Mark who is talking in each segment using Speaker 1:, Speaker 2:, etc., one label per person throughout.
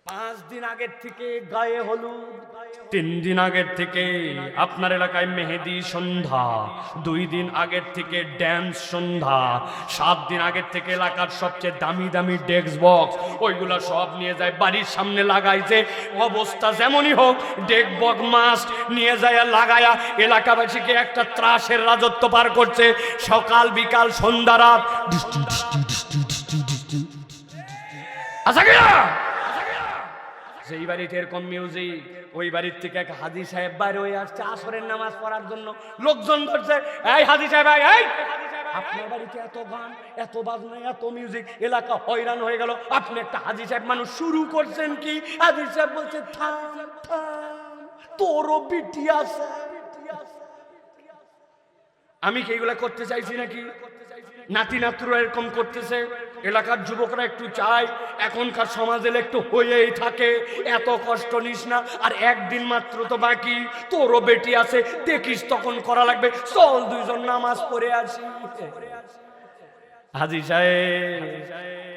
Speaker 1: 5 দিন আগের থেকে গায়ে হলুদ, 3 দিন আগের থেকে আপনার এলাকায় মেহেদি সন্ধ্যা, 2 দিন আগের থেকে ড্যান্স সন্ধ্যা, 7 দিন আগের থেকে এলাকার সবচেয়ে দামি দামি ডেস্ক বক্স ওইগুলা সব নিয়ে যায় বাড়ির সামনে লাগাইছে। অবস্থা যেমনই হোক ডেস্ক বক্স মাস্ট নিয়ে যায় লাগায়া এলাকাবাসীকে একটা ত্রাসের রাজত্ব পার করছে। সকাল বিকাল সন্ধ্যা রাত সেই বাড়িতে এরকম মিউজিক, ওই বাড়ির থেকে এক হাজি সাহেব বাইরে হয়ে আসছে আসরের নামাজ পড়ার জন্য। লোকজন ধরছে, এই হাজি সাহেব, এই আপনার বাড়িতে এত গান, এত বাজনা, এত মিউজিক, এলাকা হয়রান হয়ে গেল, আপনি একটা হাজি সাহেব মানুষ শুরু করছেন কি? হাজি সাহেব বলছে, থাম থাম, তোরও বিটি আছে। আমি কি এগুলা করতে চাইছি নাকি? নাতি নাতুরা এরকম করতেছে, এলাকার যুবকরা একটু চায় এখনকার সমাজে একটু হয়েই থাকে, এত কষ্ট নিস না, আর একদিন মাত্র তো বাকি, তোরও বেটি আছে, দেখিস তখন করা লাগবে, চল দুইজন নামাজ পড়ে আসি। হাজি সাহেব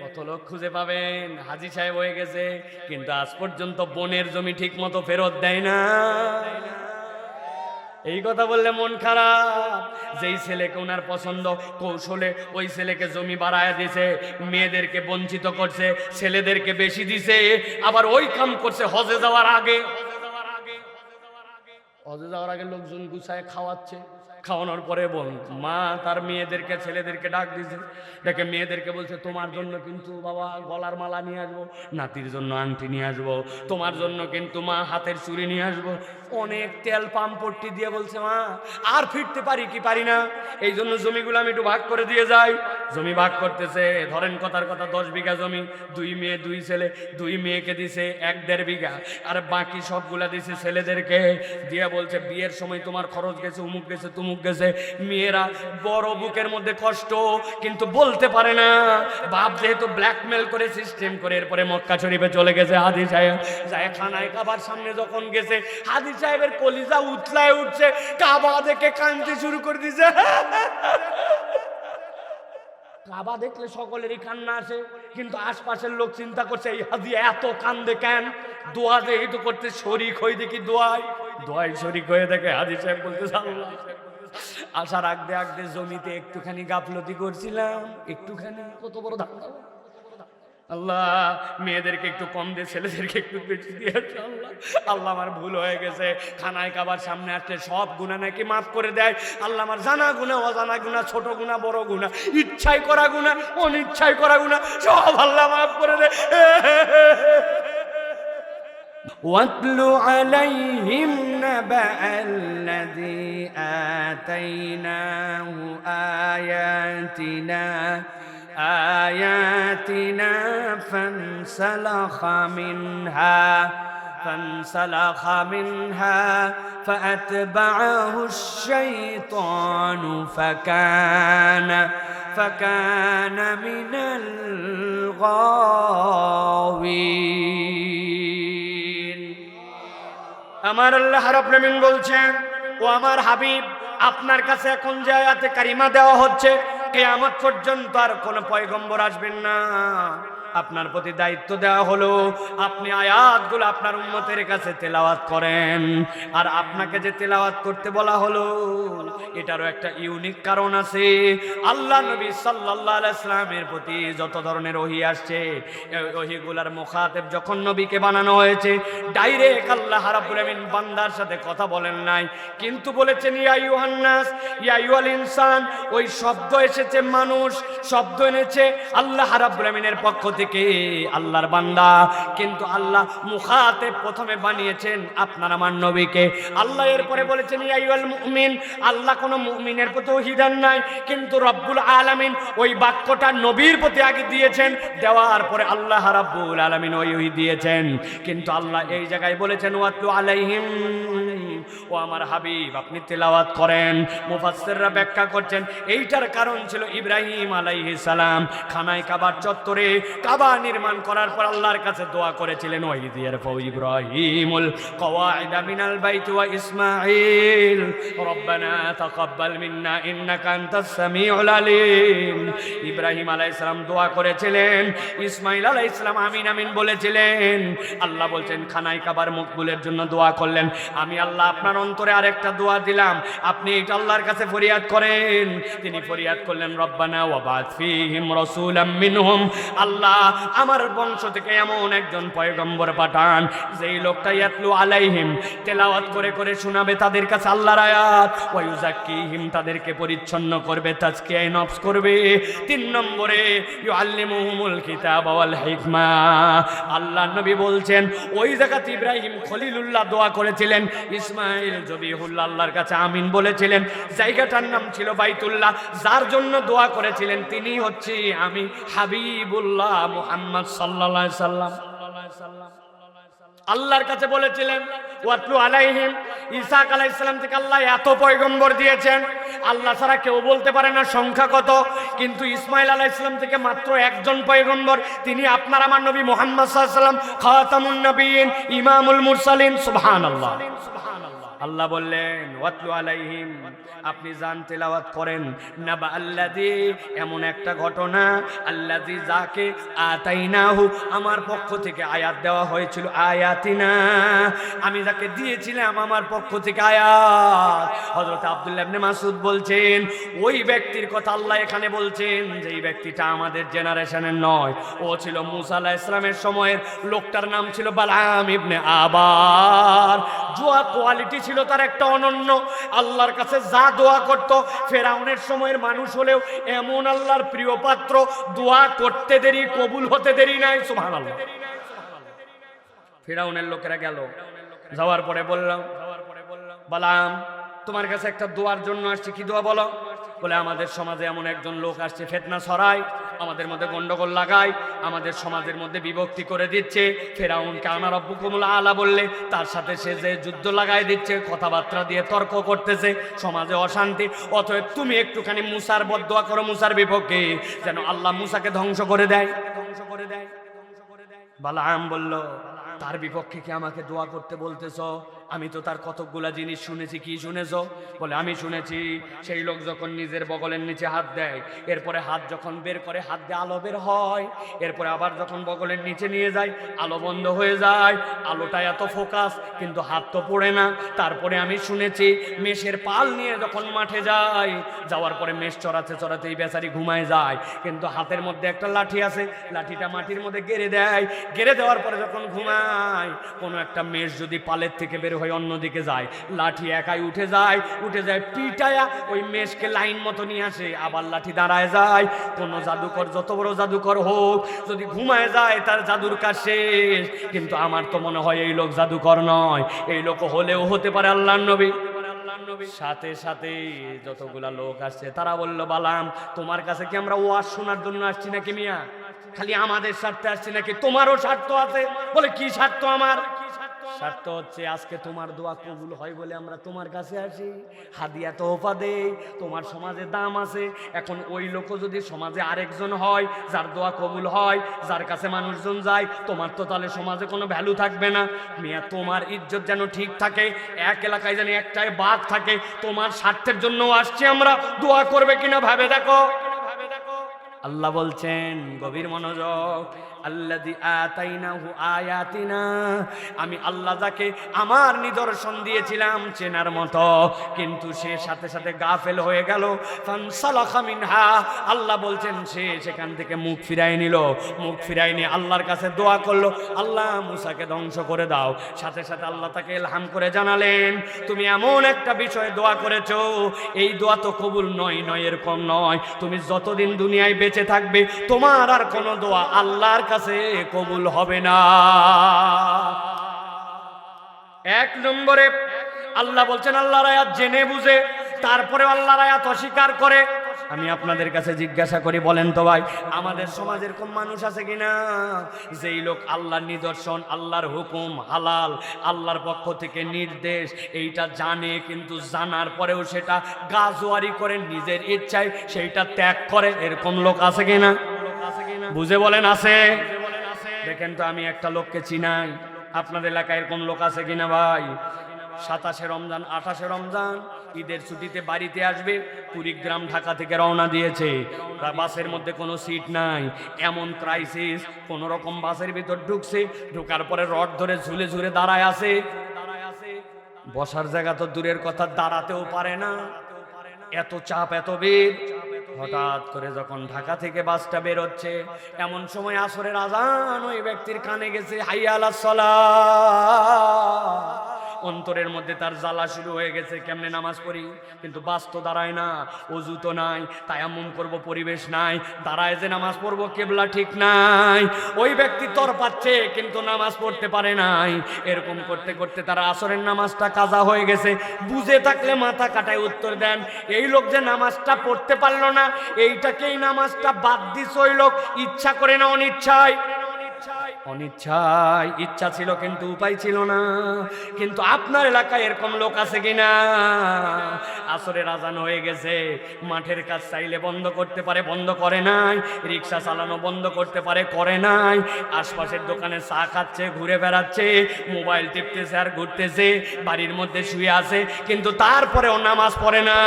Speaker 1: কত লোক খুঁজে পাবেন, হাজি সাহেব হয়ে গেছে, কিন্তু আজ পর্যন্ত বোনের জমি ঠিক মতো ফেরত দেয় না। এই কথা বললে মন খারাপ। যেই ছেলেকে ওনার পছন্দ, কৌশলে ওই ছেলেকে জমি বাড়ায় দিছে, মেয়েদেরকে বঞ্চিত করছে, ছেলেদেরকে বেশি দিছে, আবার ওই কাম করছে হজে যাওয়ার আগে। হজে যাওয়ার আগে লোকজন গুছায় খাওয়াচ্ছে, খাওয়ানোর পরে বল মা তার মেয়েদেরকে ছেলেদেরকে ডাক দিছে, ডেকে মেয়েদেরকে বলছে, তোমার জন্য কিন্তু বাবা গলার মালা নিয়ে আসবো, নাতির জন্য আংটি নিয়ে আসবো, তোমার জন্য কিন্তু মা হাতের চুড়ি নিয়ে আসবো। অনেক তেল পাম্পট্টি দিয়ে বলছে, মা আর ফিরতে পারি কি পারি না, এই জন্য জমিগুলো আমি একটু ভাগ করে দিয়ে যাই। জমি ভাগ করতেছে, ধরেন কথার কথা 10 বিঘা জমি, 2 মেয়ে 2 ছেলে, 2 মেয়েকে দিছে 1.5 বিঘা, আর বাকি সবগুলা দিছে ছেলেদেরকে দিয়ে বলছে, বিয়ের সময় তোমার খরচ গেছে, উমুক গেছে, তুমুক গেছে। মেয়েরা বড় বুকের মধ্যে কষ্ট, কিন্তু বলতে পারে না, বাপ যেহেতু ব্ল্যাকমেল করে সিস্টেম করে এরপরে মক্কা শরীফে চলে গেছে। হাজি সাহেব যায় খানায় কাবার সামনে যখন গেছে, হাজি সাহেবের কলিজা উতলায় উঠছে, কাবা দেখে কাঁদতে শুরু করে দিছে। কাবা দেখলে সকলেরই কান্না আসে, কিন্তু আশপাশের লোক চিন্তা করছে এই হাজি এত কান্দে কেন, দোয়া যেহেতু করতে শরিক হই দেখি, দোয়াই শরিক হয়ে দেখে। হাজি সাহেব বলতে আল্লাহ, আসার আগদে আগদে জমিতে একটুখানি গাফলতি করছিলাম, একটুখানি, কত বড় ধাক্কা। আল্লাহ মেয়েদেরকে একটু কম দিয়ে ছেলেদেরকে একটু বেশি দিয়েছে। আল্লাহ আল্লাহ আমার ভুল হয়ে গেছে, খানায় কাবার সামনে আসলে সব গুনাহ নাকি মাফ করে দেয়। আল্লাহ আমার জানা গুনাহ, অজানা গুনাহ, ছোট গুনাহ, বড় গুনাহ, ইচ্ছায় করা গুনাহ, অনিচ্ছায় করা গুনাহ, সব আল্লাহ মাফ করে দেয়। وَاتْلُ عَلَيْهِمْ نَبَأَ الَّذِي آتَيْنَاهُ آيَاتِنَا فَانْسَلَخَ مِنْهَا فَأَتْبَعَهُ الشَّيْطَانُ فَكَانَ مِنَ الْغَاوِينَ। আমার আল্লাহ রাব্বুল আলামিন বলছেন, ও আমার হাবিব, আপনার কাছে এখন যে আয়াতে কারিমা দেওয়া হচ্ছে, কিয়ামত পর্যন্ত আর কোনো পয়গম্বর আসবেন না। আপনার প্রতি দায়িত্ব দেওয়া হলো আপনি আয়াতগুলো আপনার উম্মতের কাছে তেলাওয়াত করেন। আর আপনাকে যে তেলাওয়াত করতে বলা হলো এটারও একটা ইউনিক কারণ আছে। আল্লাহ নবী সাল্লাল্লাহু আলাইহি সাল্লামের প্রতি যত ধরনের ওহী আসছে, এই ওহীগুলার মুখাতেব যখন নবীকে বানানো হয়েছে, ডাইরেক্ট আল্লাহ রাব্বুল আমিন বান্দার সাথে কথা বলেন নাই, কিন্তু বলেছেন ইয়া আইয়ুহান নাস, ইয়া আইয়ুহাল ইনসান। ওই শব্দ এসেছে মানুষ, শব্দ এনেছে আল্লাহ রাব্বুল আমিনের পক্ষ থেকে, আল্লাহর বান্দা। কিন্তু আল্লাহ মুখাতেব প্রথমে বানিয়েছেন আপনার আমার নবীকে। আল্লাহ এরপরে বলেছেন ইয়া আইয়ুহাল মুমিন। আল্লাহ কোন মুমিনের প্রতি ওহী দেন নাই, কিন্তু রব্বুল আলামিন ওই বাক্যটা নবীর প্রতি আগে দিয়েছেন, দেওয়ার পরে আল্লাহ রাব্বুল আলামিন ওই ওহী দিয়েছেন। কিন্তু আল্লাহ এই জায়গায় বলেছেন ওয়াতলু আলাইহিম ও আমার হাবিব আপনি তেলাওয়াত করেন। মুফাসসিররা ব্যাখ্যা করছেন এইটার কারণ ছিল ইব্রাহিম আলাইহিস সালাম খানায় কাবার চত্বরে কাবা নির্মাণ করার পর আল্লাহর কাছে দোয়া করেছিলেন, ওয়াইদ ইয়ারফাউ ইব্রাহিমুল কওয়াইদা মিনাল বাইতি ওয়া ইসমাঈল রব্বানা তাকাব্বাল মিন্না ইন্নাকা আনতাস সামিউল আলিম। ইব্রাহিম আলাইহিস সালাম দোয়া করেছিলেন, ইসমাঈল আলাইহিস সালাম আমিন আমিন বলেছিলেন। আল্লাহ বলছেন খানায় কাবার মকবুলের জন্য দোয়া করলেন। আমি আল্লাহ আপনার অন্তরে আরেকটা দোয়া দিলাম, আপনি এটা আল্লাহর কাছে ফরিয়াদ করেন। তিনি ফরিয়াদ করলেন, রব্বানা ওয়াবা'থ ফীহিম রাসূলাম মিনহুম, আল্লাহ আমার বংশ থেকে এমন একজন পয়গম্বর পাঠান যেই লোকটা ইয়াতলু আলাইহিম তেলাওয়াত করে করে শোনাবে তাদের কাছে আল্লাহর আয়াত, ওয়া ইউযাক্কিহিম তাদেরকে পরিচ্ছন্ন করবে, তাজকিয়ায়ে নফস করবে। 3 নম্বরে ইউআল্লিমুহুমুল কিতাবা ওয়াল হিকমা। আল্লাহ নবী বলছেন ওই জায়গাতে ইব্রাহিম খলিলুল্লাহ দোয়া করেছিলেন, ইসমাইল জবিহুল্লাহ আল্লাহর কাছে আমিন বলেছিলেন। জায়গাটার নাম ছিল বাইতুল্লাহ। যার জন্য দোয়া করেছিলেন তিনি হচ্ছে আমি হাবিবুল্লাহ মুহাম্মদ সাল্লাল্লাহু আলাইহি সাল্লাম। আল্লাহর কাছে বলেছিলেন ওয়াতলু আলাইহিম, ঈসা আলাইহিস সালাম থেকে আল্লাহ এত পয়গম্বর দিয়েছেন, আল্লাহ ছাড়া কেউ বলতে পারে না সংখ্যা কত, কিন্তু ইসমাইল আলাইহিস সালাম থেকে মাত্র একজন পয়গম্বর, তিনি আপনার আমার নবী মুহাম্মদ সাল্লাল্লাহু আলাইহি সাল্লাম, খাতামুন নবিয়্যিন, ইমামুল মুরসালিন। সুবহানাল্লাহ। আল্লাহ বললেন ওয়াতলু আলাইহিম, আপনি জান তেলাওয়াত করেন, নাবা আল্লাযী, এমন একটা ঘটনা, আল্লাযী যাকে আতাইনাহু আমার পক্ষ থেকে আয়াত দেওয়া হয়েছিল, আয়াতিনা আমি যাকে দিয়েছিলাম আমার পক্ষ থেকে আয়াত। হযরত আব্দুল্লাহ ইবনে মাসউদ বলছেন ওই ব্যক্তির কথা আল্লাহ এখানে বলছেন যেই ব্যক্তিটা আমাদের জেনারেশনের নয়, ও ছিল মূসা আলাইহিস সালামের সময়ের, লোকটার নাম ছিল বালআম ইবনে আবার। জোয়া কোয়ালিটি ছিল তার একটা অনন্য, আল্লাহর কাছে যা দোয়া করত, ফেরাউনের সময়ের মানুষ হলেও এমন আল্লাহর প্রিয় পাত্র, দোয়া করতে দেরি কবুল হতে দেরি নাই। সুবহানাল্লাহ। ফেরাউনের লোকেরা গেল, যাওয়ার পরে বললাম বালাম তোমার কাছে একটা দোয়ার জন্য আসছি, কি দোয়া বলো? বলে আমাদের সমাজে এমন একজন লোক আসছে, ফিতনা ছড়ায়, আমাদের মধ্যে গন্ডগোল লাগায়, আমাদের সমাজের মধ্যে বিভক্তি করে দিচ্ছে। ফেরাউনকে আনা রব্বুকুমুল আলা বললে তার সাথে সে যে যুদ্ধ লাগাই দিচ্ছে, কথাবার্তা দিয়ে তর্ক করতেছে, সমাজে অশান্তি। অতএব তুমি একটুখানি মুসার বদদোয়া করো মুসার বিপক্ষে, যেন আল্লাহ মুসাকে ধ্বংস করে দেয়। বালাম বলল তার বিপক্ষে কি আমাকে দোয়া করতে বলতেছ? আমি তো তার কতকগুলা জিনিস শুনেছি। কি শুনেছ? বলে আমি শুনেছি সেই লোক যখন নিজের বগলের নিচে হাত দেয়, এরপরে হাত যখন বের করে হাত দিয়ে আলো বের হয়, এরপরে আবার যখন বগলের নিচে নিয়ে যায় আলো বন্ধ হয়ে যায়, আলোটা এত ফোকাস কিন্তু হাত তো পড়ে না। তারপরে আমি শুনেছি মেষের পাল নিয়ে যখন মাঠে যায়, যাওয়ার পরে মেষ চড়াতে চড়াতে এই বেচারি ঘুমায় যায়, কিন্তু হাতের মধ্যে একটা লাঠি আছে, লাঠিটা মাটির মধ্যে গেড়ে দেয়, গেড়ে দেওয়ার পরে যখন ঘুমায়, কোনো একটা মেষ যদি পালের থেকে বের হয়ে অন্যদিকে যায়, লাঠি একাই উঠে যায়, পিটায়া ওই মেষকে লাইন মতো নিয়ে আসে, আবার লাঠি দাঁড়ায় যায়। কোন জাদুকর যত বড় জাদুকর হোক, যদি ঘুমায় যায় তার জাদুর কাজ শেষ। কিন্তু আমার তো মনে হয় এই লোক জাদুকর নয়, এই লোক হলেও হতে পারে আল্লাহর নবী। সাথে সাথে যতগুলা লোক আসছে তারা বলল বালাম তোমার কাছে কি আমরা ওয়াজ শোনার জন্য আসছি নাকি মিয়া? খালি আমাদের স্বার্থে আসছি নাকি তোমারও স্বার্থ আছে? বলে কি স্বার্থ? আমার স্বার্থ হচ্ছে আজকে তোমার দোয়া কবুল হয় বলে আমরা তোমার কাছে আসি, হাদিয়া তোহফা দেই, তোমার সমাজে দাম আছে। এখন ওই লোক যদি সমাজে আরেকজন হয় যার দোয়া কবুল হয়, যার কাছে মানুষজন যায়, তোমার তো তাহলে সমাজে কোনো ভ্যালু থাকবে না। মিয়া তোমার ইজ্জত যেন ঠিক থাকে, এক এলাকায় যেন একটাই বাঘ থাকে, তোমার স্বার্থের জন্য আসছি আমরা, দোয়া করবে কিনা ভাবে দেখো। আল্লাহ বলছেন গভীর মনোযোগ, আল্লাযী আতাইনাহু আয়াতিনা, আমি আল্লাহ যাকে আমার নিদর্শন দিয়েছিলাম চেনার মতো, কিন্তু সে সাথে সাথে গাফেল হয়ে গেল। ফানসালাখা মিনহা, আল্লাহ বলছেন সে সেখান থেকে মুখ ফিরাই নিল, মুখ ফিরাই নিয়ে আল্লাহর কাছে দোয়া করলো, আল্লাহ মুসাকে ধ্বংস করে দাও। সাথে সাথে আল্লাহ তাকে ইলহাম করে জানালেন তুমি এমন একটা বিষয়ে দোয়া করেছো, এই দোয়া তো কবুল নয় এরকম নয়, তুমি যতদিন দুনিয়ায় বেঁচে থাকবে তোমার আর কোনো দোয়া আল্লাহর কাছে কবুল হবে না। এক নম্বরে আল্লাহ বলছেন আল্লাহর আয়াত জেনে বুঝে তারপরে আল্লাহর আয়াত অস্বীকার করে, আমি আপনাদের কাছে জিজ্ঞাসা করি, বলেন তো ভাই, আমাদের সমাজে এরকম মানুষ আছে কিনা যেই লোক আল্লাহর নিদর্শন, আল্লাহর হুকুম, হালাল, আল্লাহর পক্ষ থেকে নির্দেশ এইটা জানে, কিন্তু জানার পরেও সেটা গাজোয়ারি করে নিজের ইচ্ছায় সেইটা ত্যাগ করে? এরকম লোক আছে কিনা? বুঝে বলেন আছে? দেখেন তো, আমি একটা লোককে চিনাই, আপনাদের এলাকায় এরকম লোক আছে কিনা ভাই? 27শে রমজান 28শে রমজান ঈদের ছুটিতে বাড়িতে আসবে, কুড়িগ্রাম ঢাকা থেকে রওনা দিয়েছে। বাসের মধ্যে কোনো সিট নাই, এমন ক্রাইসিস, কোন রকম বাসের ভিতর ঢুকছে, ঢোকার পরে রড ধরে ঝুলে ঝুলে দাঁড়ায় আছে। বসার জায়গা তো দূরের কথা, দাঁড়াতেও পারে না, এত চাপ, এত ভিড়। হঠাৎ করে যখন ঢাকা থেকে বাসটা বের হচ্ছে, এমন সময় আসরের আজান ওই ব্যক্তির কানে গেছে, হাইয়া আলাস সালাহ। অন্তরের মধ্যে তার জ্বালা শুরু হয়ে গেছে, কেমনে নামাজ পড়ি, কিন্তু বাস তো দাঁড়ায় না, অজু তো নাই, তায়াম্মুম করব পরিবেশ নাই, দাঁড়ায় যে নামাজ পড়বো কেবলা ঠিক নাই। ওই ব্যক্তি তর পাচ্ছে কিন্তু নামাজ পড়তে পারে নাই। এরকম করতে করতে তার আসরের নামাজটা কাজা হয়ে গেছে। বুঝে থাকলে মাথা কাটায় উত্তর দেন, এই লোক যে নামাজটা পড়তে পারলো না, এইটাকেই নামাজটা বাদ দিস ওই লোক, ইচ্ছা করে না অনিচ্ছায়? অনিচ্ছায়, ইচ্ছা ছিল কিন্তু উপায় ছিল না। কিন্তু আপনার এলাকায় এরকম লোক আছে কিনা? আসরের আজান হয়ে গেছে, মাঠের কাজ চাইলে বন্ধ করতে পারে, বন্ধ করে নাই। রিক্সা চালানো বন্ধ করতে পারে, করে নাই। আশপাশের দোকানে চা খাচ্ছে, ঘুরে বেড়াচ্ছে, মোবাইল টিপতেছে আর ঘুরতেছে, বাড়ির মধ্যে শুয়ে আছে, কিন্তু তারপরেও নামাজ পড়ে না।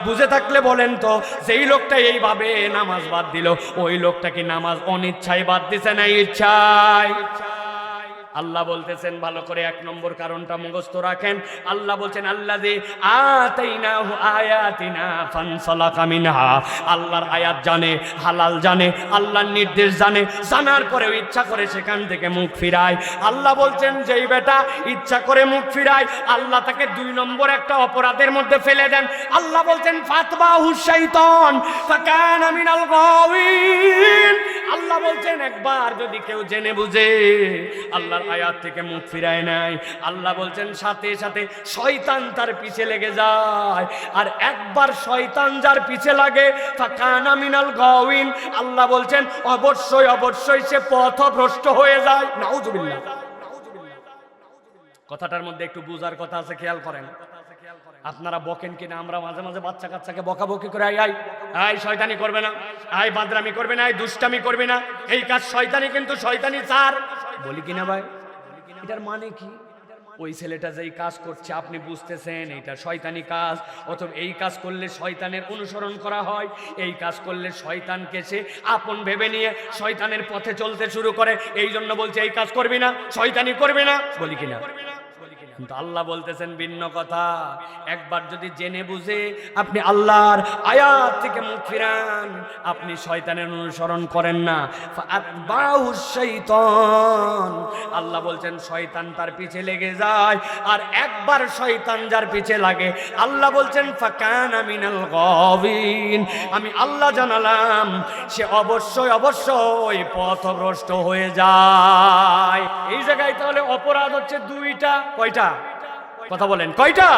Speaker 1: বুঝে থাকলে বলেন তো, যেই লোকটা এইভাবে নামাজ বাদ দিল, ওই লোকটা কি নামাজ অনিচ্ছায় বাদ দিছে না ইচ্ছায়? আল্লাহ বলতেছেন, ভালো করে 1 নম্বর কারণটা মুখস্থ রাখেন। আল্লাহ বলছেন, আল্লাযী আতাইনাহু আয়াতিনা ফানসালাকা মিনহা। আল্লাহর আয়াত জানে, হালাল জানে, আল্লাহর নির্দেশ জানে, জানার পরেও ইচ্ছা করে সেখান থেকে মুখ ফিরায়। আল্লাহ বলছেন, যেই বেটা ইচ্ছা করে মুখ ফিরায়, আল্লাহ তাকে 2 নম্বর একটা অপরাধের মধ্যে ফেলে দেন। আল্লাহ বলছেন, ফাতবাহু শাইতান ফাকানা মিনাল গাওয়িন। আল্লাহ বলছেন, একবার যদি কেউ জেনে বুঝে আল্লাহর আয়াত থেকে মুখ ফিরায় নাই, আল্লাহ বলছেন সাথে সাথে শয়তান তার পিছে লেগে যায়। আর একবার শয়তান যার পিছে লাগে, ফাকানা মিনাল গাওয়িন, আল্লাহ বলছেন অবশ্যই অবশ্যই সে পথভ্রষ্ট হয়ে যায়। নাউজুবিল্লাহ। কথাটার মধ্যে একটু বুঝার কথা আছে, খেয়াল করেন। আপনারা বকেন কিনা, আমরা মাঝে মাঝে বাচ্চা কাচ্চাকে বকাবকি করে, আই আই শয়তানি করবে না, আই বাদরামি করবে না, আই দুষ্টামি করবে না, এই কাজ শয়তানি, কিন্তু শয়তানি ছাড় বলি কিনা ভাই? এটার মানে কি? ওই ছেলেটা যেই কাজ করছে আপনি বুঝতেছেন এটা শয়তানি কাজ, অথবা এই কাজ করলে শয়তানের অনুসরণ করা হয়, এই কাজ করলে শয়তানকে সে আপন ভেবে নিয়ে শয়তানের পথে চলতে শুরু করে, এই জন্য বলছে এই কাজ করবি না, শয়তানি করবে না, বলি কিনা? কিন্তু আল্লাহ বলতেছেন ভিন্ন কথা। একবার যদি জেনে বুঝে আপনি আল্লাহর আয়াত থেকে মুখ ফিরান, আপনি শয়তানের অনুসরণ করেন না, ফাতবাহু শাইতান, আল্লাহ বলছেন শয়তান তার পিছে লেগে যায়। আর একবার শয়তান যার পিছে লাগে, আল্লাহ বলছেন ফাকানা মিনাল গাওয়িন, আমি আল্লাহ জানালাম সে অবশ্যই অবশ্যই পথভ্রষ্ট হয়ে যায়। এই জায়গায় তাহলে অপরাধ হচ্ছে 2টা। কয়টা? কথা বলেন, কয়টা?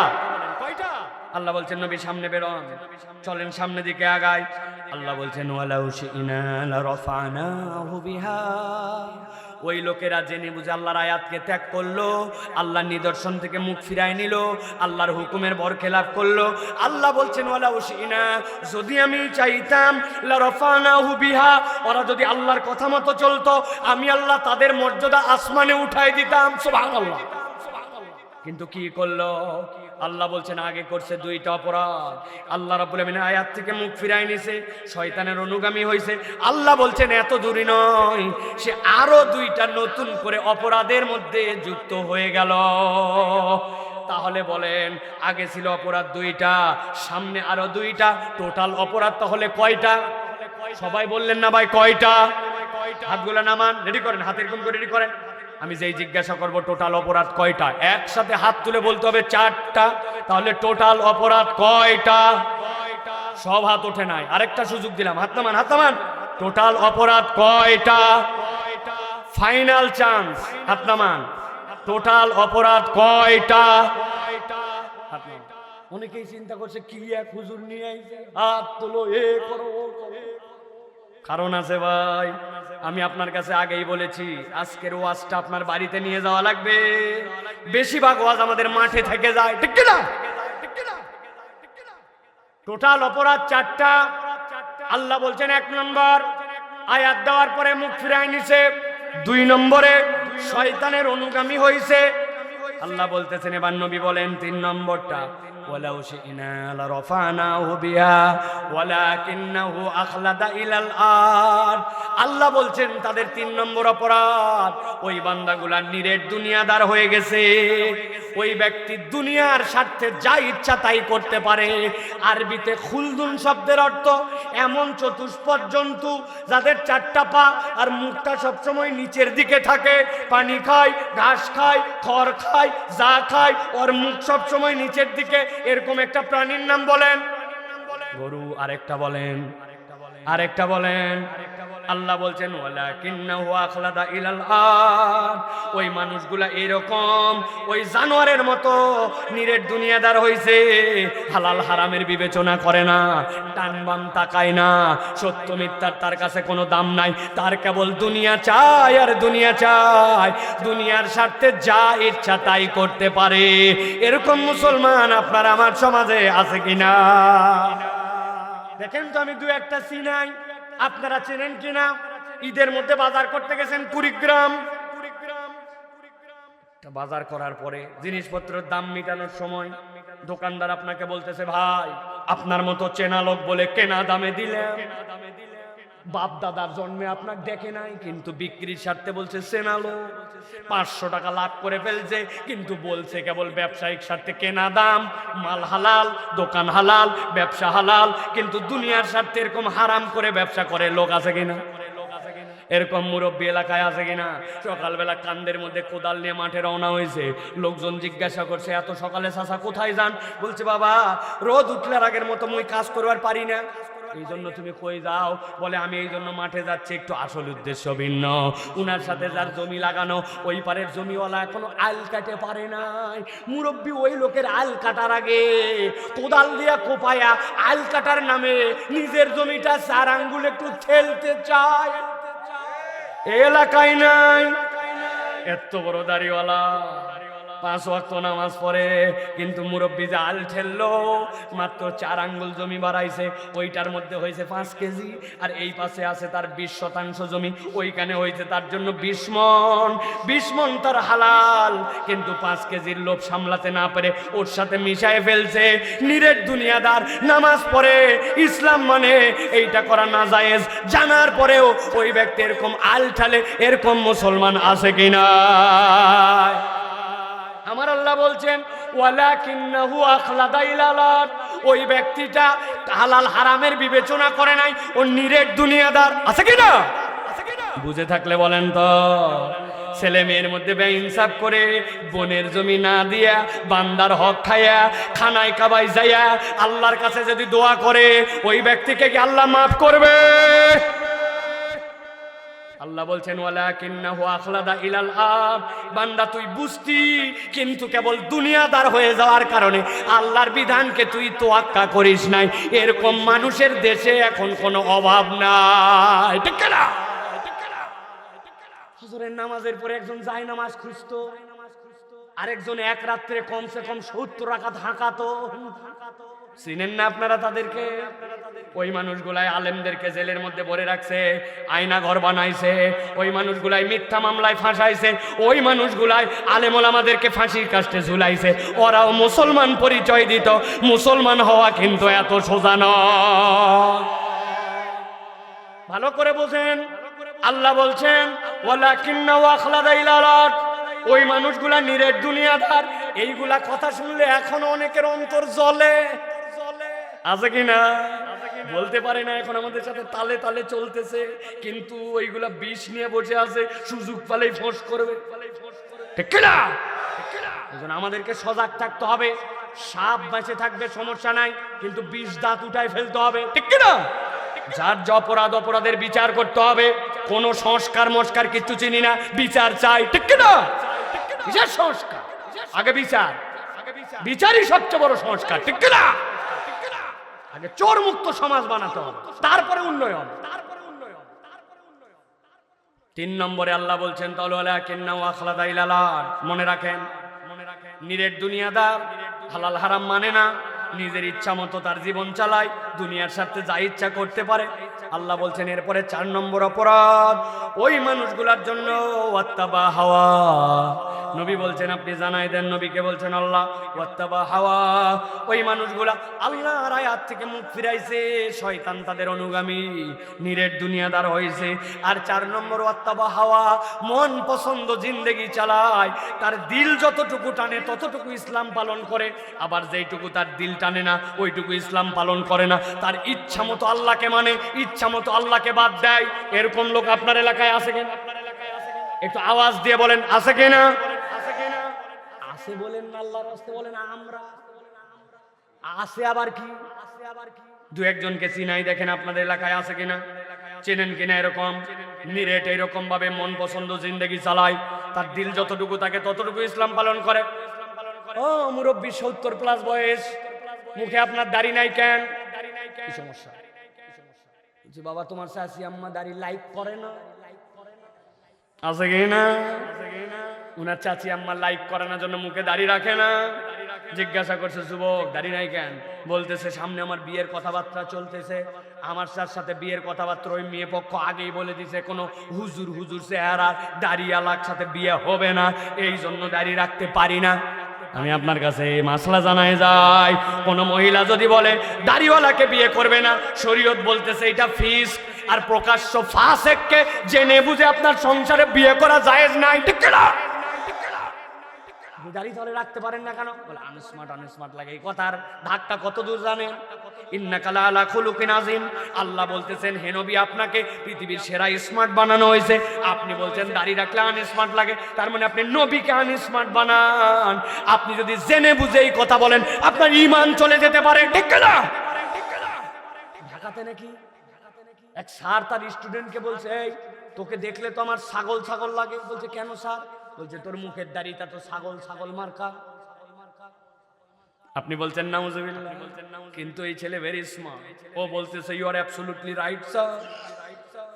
Speaker 1: আল্লাহ বলছেন, নবী সামনে বেরোন, চলেন সামনে দিকে আগায়। আল্লাহ বলছেন, ওয়ালাউ শি'না লারাফানাহু বিহা। ওই লোকেরা জেনে বুঝে আল্লাহর আয়াতকে ত্যাগ করলো, আল্লাহর নিদর্শন থেকে মুখ ফিরায় নিল, আল্লাহর হুকুমের বরখেলাপ করলো। আল্লাহ বলছেন, ওয়ালাউ শি'না, যদি আমি চাইতাম, লারাফানাহু বিহা, ওরা যদি আল্লাহর কথা মতো চলতো, আমি আল্লাহ তাদের মর্যাদা আসমানে উঠাই দিতাম। সুবহানাল্লাহ। কিন্তু কি করলো? আল্লাহ বলছেন আগে করছে 2টা অপরাধ। আল্লাহ রাব্বুল আমিন আয়াত থেকে মুখ ফিরায় নিছে, শয়তানের অনুগামী হয়েছে। আল্লাহ বলছেন এত দূরই নয়, সে আরো 2টা নতুন করে অপরাধের মধ্যে যুক্ত হয়ে গেল। তাহলে বলেন, আগে ছিল অপরাধ 2টা, সামনে আরো 2টা, টোটাল অপরাধ তাহলে কয়টা? সবাই বললেন না ভাই, কয়টা? হাতগুলো নামান, রেডি করেন, হাতের কম করে রেডি করেন। আমি যেই জিজ্ঞাসা করব টোটাল অপরাধ কয়টা, একসাথে হাত তুলে বলতে হবে 4টা। তাহলে টোটাল অপরাধ কয়টা? সব হাত ওঠে নাই, আরেকটা সুযোগ দিলাম, হাত নামান, হাত নামান। টোটাল অপরাধ কয়টা? ফাইনাল চান্স, হাত নামান। টোটাল অপরাধ কয়টা? অনেকেই চিন্তা করছে কি এক হুজুর নিয়ে আইছে, হাত তোলো, এ করো ও করো। কারণ আছে ভাই, আমি আপনার কাছে আগেই বলেছি আজকের ওয়াজটা আপনার বাড়িতে নিয়ে যাওয়া লাগবে। বেশিরভাগ ওয়াজ আমাদের মাঠে থেকে যায়, ঠিক কিনা? টোটাল অপরাধ 4টা। আল্লাহ বলছেন 1 নম্বর আয়াত দেওয়ার পরে মুখ ফিরায় নিছে, 2 নম্বরে শয়তানের অনুগামী হইছে। আল্লাহ বলতেছেন, এবার নবী বলেন 3 নম্বরটা, ওয়ালাউ শি'না লারাফানাহু বিহা ওয়ালাকিন্নাহু আখলাদা ইলাল আরদ। আল্লাহ বলছেন তাদের 3 নম্বর অপরাধ, ওই বান্দাগুলা নিরেট দুনিয়াদার হয়ে গেছে। ওই ব্যক্তি দুনিয়ার স্বার্থে যা ইচ্ছা তাই করতে পারে। আরবিতে খুলদুন শব্দের অর্থ এমন চতুষ্পদ জন্তু যাদের 4টা পা আর মুখটা সবসময় নিচের দিকে থাকে, পানি খায়, ঘাস খায়, খড় খায়, যা খায় ওর মুখ সবসময় নিচের দিকে। এরকম একটা প্রাণীর নাম বলেন গরু। আরেকটা বলেন আল্লাহ বলছেন ওয়ালাকিন্নাহু আখলাদা ইলাল আরদ। ওই মানুষগুলা এরকম ওই জানোয়ারের মতো নিরেট দুনিয়াদার হইছে, হালাল হারামের বিবেচনা করে না, ডান বাম তাকায় না, সত্য মিথ্যার তার কাছে কোনো দাম নাই, তার কেবল দুনিয়া চায় আর দুনিয়া চায়, দুনিয়ার স্বার্থে যা ইচ্ছা তাই করতে পারে। এরকম মুসলমান আপনার আমার সমাজে আছে কিনা? দেখেন তো, আমি 2-1টা চিনাই, আপনারা চেনেন কিনা? ঈদের মধ্যে বাজার করতে গেছেন কুড়িগ্রাম, বাজার করার পরে জিনিসপত্রের দাম মিটানোর সময় দোকানদার আপনাকে বলতেছে, ভাই আপনার মতো চেনা লোক বলে কেনা দামে দিলেন, বাপ দাদার জন্মে আপনার দেখে নাই, কিন্তু বিক্রির স্বার্থে বলছে চেনালো, 500 টাকা লাভ করে ফেলছে, কিন্তু বলছে কেবল ব্যবসায়িক স্বার্থে কেনা দাম। মাল হালাল, দোকান হালাল, ব্যবসা হালাল, কিন্তু দুনিয়ার স্বার্থে এরকম হারাম করে ব্যবসা করে লোক আছে কিনা? এরকম মুরব্বী এলাকায় আছে কিনা? সকালবেলা কান্দের মধ্যে কোদাল নিয়ে মাঠে রওনা হয়েছে, লোকজন জিজ্ঞাসা করছে এত সকালে চাচা কোথায় যান? বলছে বাবা রোদ উঠলার আগের মতো মুই কাজ করবার পারি না। এই জন্য তুমি কই যাও? বলে আমি এই জন্য মাঠে যাচ্ছি, একটু আসল উদ্দেশ্য ভিন্ন। উনার সাথে যার জমি লাগানো ওই পারের জমিওয়ালা এখনো আল কাটে পারে নাই। মুরব্বী ওই লোকের আল কাটার আগে কোদাল দিয়া কোপায়া আল কাটার নামে নিজের জমিটা 4 আঙ্গুল একটু ঠেলতে চায়। এলাকায় নাই এত বড় দাড়িওয়ালা, 5 ওয়াক্ত নামাজ পড়ে, কিন্তু মুরব্বী যে আল ঠেললো মাত্র 4 আঙ্গুল জমি বাড়াইছে, ওইটার মধ্যে হয়েছে 5 কেজি, আর এই পাশে আছে তার 20% জমি, ওইখানে হয়েছে তার জন্য 20 মণ। 20 মণ তার হালাল, কিন্তু 5 কেজির লোভ সামলাতে না পেরে ওর সাথে মিশায় ফেলছে। নিরেট দুনিয়াদার, নামাজ পড়ে, ইসলাম মানে এইটা করা না জায়েজ, জানার পরেও ওই ব্যক্তি এরকম আল ঠালে। এরকম মুসলমান আছে কিনা? আমার আল্লাহ বলছেন ওয়ালাকিন্নাহু আখলাদা ইলাল আরদ। ওই ব্যক্তিটা হালাল হারামের বিবেচনা করে নাই, ও নিরেট দুনিয়াদার আছে কিনা? বুঝে থাকলে বলেন তো। ছেলে মেয়ের মধ্যে বেইনসাফ করে, বোনের জমি না দিয়া, বান্দার হক খাইয়া, খানায় কাবাই যাইয়া আল্লাহর কাছে যদি দোয়া করে, ওই ব্যক্তিকে কি আল্লাহ মাফ করবে? আল্লাহ বলছেন ওয়ালাকিন্নাহু আখলাদা ইলাল আরদ। বান্দা তুই বুঝতি, কিন্তু কেবল দুনিয়াদার হয়ে যাওয়ার কারণে আল্লাহর বিধানকে তুই তোয়াক্কা করিস নাই। এরকম মানুষের দেশে এখন কোনো অভাব নাই, ঠিক না? হুজুরের নামাজের পরে একজন যায় নামাজ খুঁজতো, আরেকজন এক রাত্রে কমসে কম 70 রাকাত হাঁকাতো। চিনেন না আপনারা তাদেরকে? ওই মানুষগুলাই আলেমদেরকে জেলের মধ্যে ভরে রাখছে, আয়না ঘর বানাইছে, ওই মানুষগুলাই মিথ্যা মামলায় ফাঁসাইছে, ওই মানুষগুলাই আলেম ওলামাদেরকে ফাঁসির কাস্টে ঝুলাইছে। ওরাও মুসলমান পরিচয় দিত। মুসলমান হওয়া কিন্তু এত সোজা নয়। ভালো করে বোঝেন। আল্লাহ বলছেন ওয়ালাকিন্নাহু আখলাদা ইলাল আরদ। ওই মানুষগুলা নিরেট দুনিয়াদার। এইগুলা কথা শুনলে এখনো অনেকের অন্তর জ্বলে, আছে কিনা? বলতে পারে না, এখন আমাদের সাথে তালে তালে চলতেছে, কিন্তু ওইগুলা বিষ নিয়ে বসে আছে, সুযোগ পালেই ফোঁস করবে, ঠিক কিনা? এজন্য আমাদেরকে সজাগ থাকতে হবে। সাপ বেঁচে থাকবে সমস্যা নাই, কিন্তু বিষ দাঁত উঠায় ফেলতে হবে, ঠিক কিনা? যার যে অপরাধের বিচার করতে হবে। কোন সংস্কার মস্কার কিচ্ছু চিনি না, বিচার চাই, ঠিক কিনা? কিসের সংস্কার? আগে বিচার। বিচারই সবচেয়ে বড় সংস্কার, ঠিক না? আগে চোর মুক্ত সমাজ বানাতে হবে, তারপরে উন্নয়ন। 3 নম্বরে আল্লাহ বলছেন মনে রাখেন, নিরেট দুনিয়াদার, হালাল হারাম মানে না, নিজের ইচ্ছা মতো তার জীবন চালায়, দুনিয়ার সাথে যা ইচ্ছা করতে পারে। আল্লাহ বলছেন এরপরে 4 নম্বর অপরাধ ওই মানুষগুলার জন্য ওয়াত্তাবা হাওয়া। নবী বলছেন আপনি জানাই দেন, নবীকে বলছেন আল্লাহ, ওয়াত্তাবা হাওয়া, ওই মানুষগুলা আল্লাহর আয়াত থেকে মুখ ফিরাইছে, শয়তান তাদের অনুগামী, নিরেট দুনিয়াদার হয়েছে। আর 4 নম্বর ওয়াত্তাবা হাওয়া, মন পছন্দ জিন্দেগি চালায়, তার দিল যতটুকু টানে ততটুকু ইসলাম পালন করে, আবার যেইটুকু তার দিল টানে না ওইটুকু ইসলাম পালন করে না, তার ইচ্ছা মতো আল্লাহকে মানে, ইচ্ছা মতো আল্লাহকে বাদ দেয়। এরকম লোক আপনার এলাকায় আছে কিনা? একটু আওয়াজ দিয়ে বলেন আছে কিনা? আছে বলেন না, আল্লাহর রাস্তে বলেন আমরা আছে। আবার কি? 2-1জনকে চিনাই, দেখেন আপনাদের এলাকায় আছে কিনা, চেনেন কিনা এরকম নিরেট এরকম ভাবে মন পছন্দ জিন্দেগি চালায়, তার দিল যতটুকু থাকে ততটুকু ইসলাম পালন করে। ও মুরব্বী 70+ বয়স, মুখে আপনার দাড়ি নাই কেন? কি সমস্যা? যে বাবা তোমার চাচি আম্মা দাড়ি লাইক করে না, আছে কি না? উনার চাচি আম্মা লাইক করে না জন্য মুখে দাড়ি রাখে না। জিজ্ঞাসা করছে যুবক দাড়ি নাই কেন? বলতেছে সামনে আমার বিয়ের কথাবার্তা চলতেছে, আমার সাথে বিয়ের কথাবার্তা ওই মেয়ে পক্ষ আগেই বলে দিছে কোনো হুজুর চেহারা দাড়িওয়ালার সাথে বিয়ে হবে না, এই জন্য দাড়ি রাখতে পারি না। আমি আপনার কাছে মাসলা জানাই যাই, কোন মহিলা যদি বলে দাড়িওয়ালাকে বিয়ে করবে না, শরীয়ত বলতেছে এটা ফিস্ক, আর প্রকাশ্য ফাসেককে জেনে বুঝে আপনার সংসারে বিয়ে করা জায়েজ নাই, ঠিক না? দাড়ি তাহলে রাখতে পারেন না কেন? বলে আনস্মার্ট লাগে। এই কথার ধাক্কা কত দূর জানেন? ইন্নাকা লাআলা খুলুকিন আযীম। আল্লাহ বলতেছেন হে নবী আপনাকে পৃথিবীর সেরা স্মার্ট বানানো হয়েছে, আপনি বলছেন দাড়ি রাখলে আনস্মার্ট লাগে, তার মানে আপনি নবীকে আনস্মার্ট বানান। আপনি যদি জেনে বুঝে এই কথা বলেন আপনার ঈমান চলে যেতে পারে, ঠিক না? ঢাকাতে নাকি এক স্যার তার স্টুডেন্টকে বলছে এই তোকে দেখলে তো আমার ছাগল লাগে। বলছে কেন স্যার? বলছে তোর মুখের দাড়িটা তো ছাগল মার্কা। আপনি বলছেন নাউজুবিল্লাহ, কিন্তু এই ছেলে ভেরি স্মার্ট, ও বলতেছে you are absolutely right sir,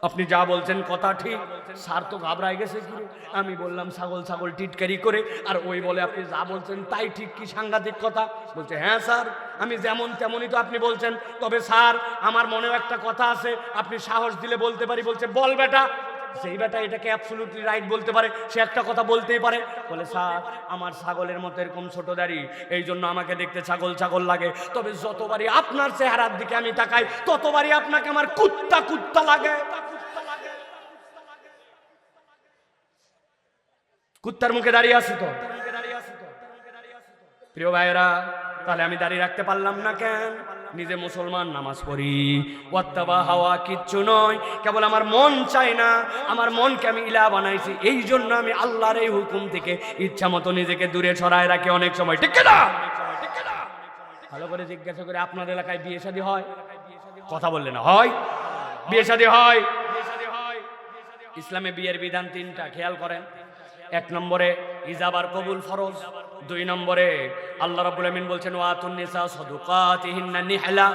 Speaker 1: আপনি যা বলছেন কথা ঠিক। স্যার তো ঘাবড়ায় গেছে, কি আমি বললাম ছাগল টিটকারি করে, আর ওই বলে আপনি যা বলছেন তাই ঠিক, কি সাংঘাতিক কথা। বলছে হ্যাঁ স্যার আমি যেমন তেমনই তো আপনি বলছেন, তবে স্যার আমার মনেও একটা কথা আছে, আপনি সাহস দিলে বলতে পারি। বলছে বল বেটা। সেই বেটা এটাকে অ্যাবসলিউটলি রাইট বলতে পারে, সে একটা কথা বলতেই পারে। বলে স্যার আমার ছাগলের মতো এরকম ছোট দাড়ি, এই জন্য আমাকে দেখতে ছাগল লাগে, তবে যতবারই আপনার চেহারার দিকে আমি তাকাই ততবারই আপনাকে আমার কুত্তা লাগে। কুত্তার মুখে দাঁড়িয়ে আছে তো। প্রিয় ভাইয়েরা, তাহলে আমি দাঁড়িয়ে রাখতে পারলাম না কেন? নিজে মুসলমান, নামাজ পড়ি, ওয়াত্তাবা হাওয়া কিচ্ছু নয়, কেবল আমার মন চাই না, আমার মনকে আমি ইলা বানাইছি, এই জন্য আমি আল্লাহর এই হুকুম থেকে ইচ্ছা মতো নিজেকে দূরে সরায় রাখি অনেক সময়, ঠিক না? ভালো করে জিজ্ঞাসা করে আপনার এলাকায় বিয়ে শাদী হয়? কথা বললে না হয়? বিয়ে শাদী হয়। ইসলামে বিয়ের বিধান 3টা, খেয়াল করেন। 1 নম্বরে ইজাবার কবুল ফরজ, 2 নম্বরে আল্লাহ রাব্বুল আমিন বলছেন ওয়াতুন নিসা সাদুকাতিহিন্না নিহলা,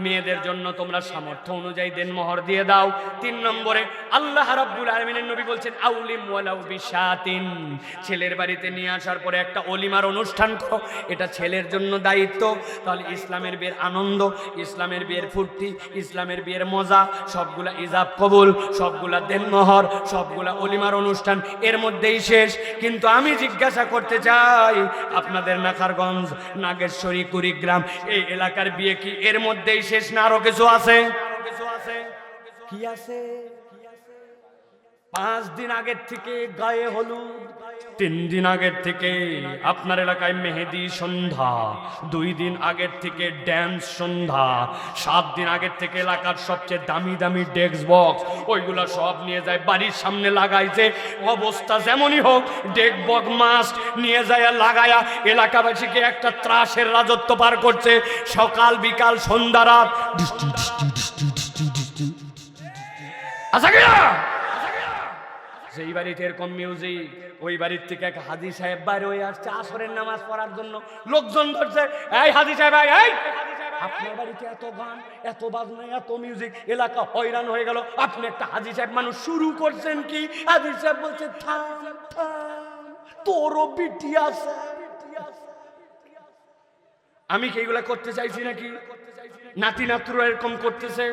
Speaker 1: মেয়েদের জন্য তোমরা সামর্থ্য অনুযায়ী দেনমোহর দিয়ে দাও। 3 নম্বরে আল্লাহ রাব্বুল আমিনের নবী বলছেন আউলিম ওয়ালাউ বিশাতিন, ছেলের বাড়িতে নিয়ে আসার পরে একটা অলিমার অনুষ্ঠান করো, এটা ছেলের জন্য দায়িত্ব। তাহলে ইসলামের বিয়ের আনন্দ, ইসলামের বিয়ের ফুর্তি, ইসলামের বিয়ের মজা সবগুলা ইজাব কবুল, সবগুলা দেনমোহর, সবগুলা অলিমার অনুষ্ঠান এর মধ্যেই শেষ। কিন্তু আমি জিজ্ঞাসা করতে চাই আপনাদের নাকারগঞ্জ, নাগেশ্বরী, কুড়িগ্রাম এই এলাকার বিয়ে কি এর মধ্যেই শেষ না আরো কিছু আছে? কি আছে? 5 দিন আগের থেকে গায়ে হলুদ, 3 দিন আগের থেকে আপনার এলাকায় মেহেদি সন্ধ্যা, 2 দিন আগের থেকে ড্যান্স সন্ধ্যা, 7 দিন আগের থেকে এলাকার সবচেয়ে দামি ডেস্ক বক্স ওইগুলা সব নিয়ে যায় বাড়ির সামনে লাগাইছে। অবস্থা যেমনই হোক ডেস্ক বক্স মাস্ট নিয়ে যায় লাগায়া এলাকাবাসীকে একটা ত্রাসের রাজত্ব পার করছে। সকাল বিকাল সন্ধ্যা রাত আচ্ছা যেই বাড়িতে এরকম মিউজিক, ওই বাড়ির থেকে এক হাজি সাহেব বাইরে হয়ে আসছে আসরের নামাজ পড়ার জন্য। লোকজন ধরছে, এই হাজি সাহেব, এই আপনার বাড়িতে এত গান, এত বাজনা, এত মিউজিক, এলাকা হয়রান হয়ে গেল, আপনি একটা হাজি সাহেব মানুষ শুরু করছেন কি? হাজি সাহেব বলছে, থাম থাম, তোরও বিটি আছে। আমি কি এগুলা করতে চাইছি নাকি? নাতি নাতুরা এরকম করতেছে,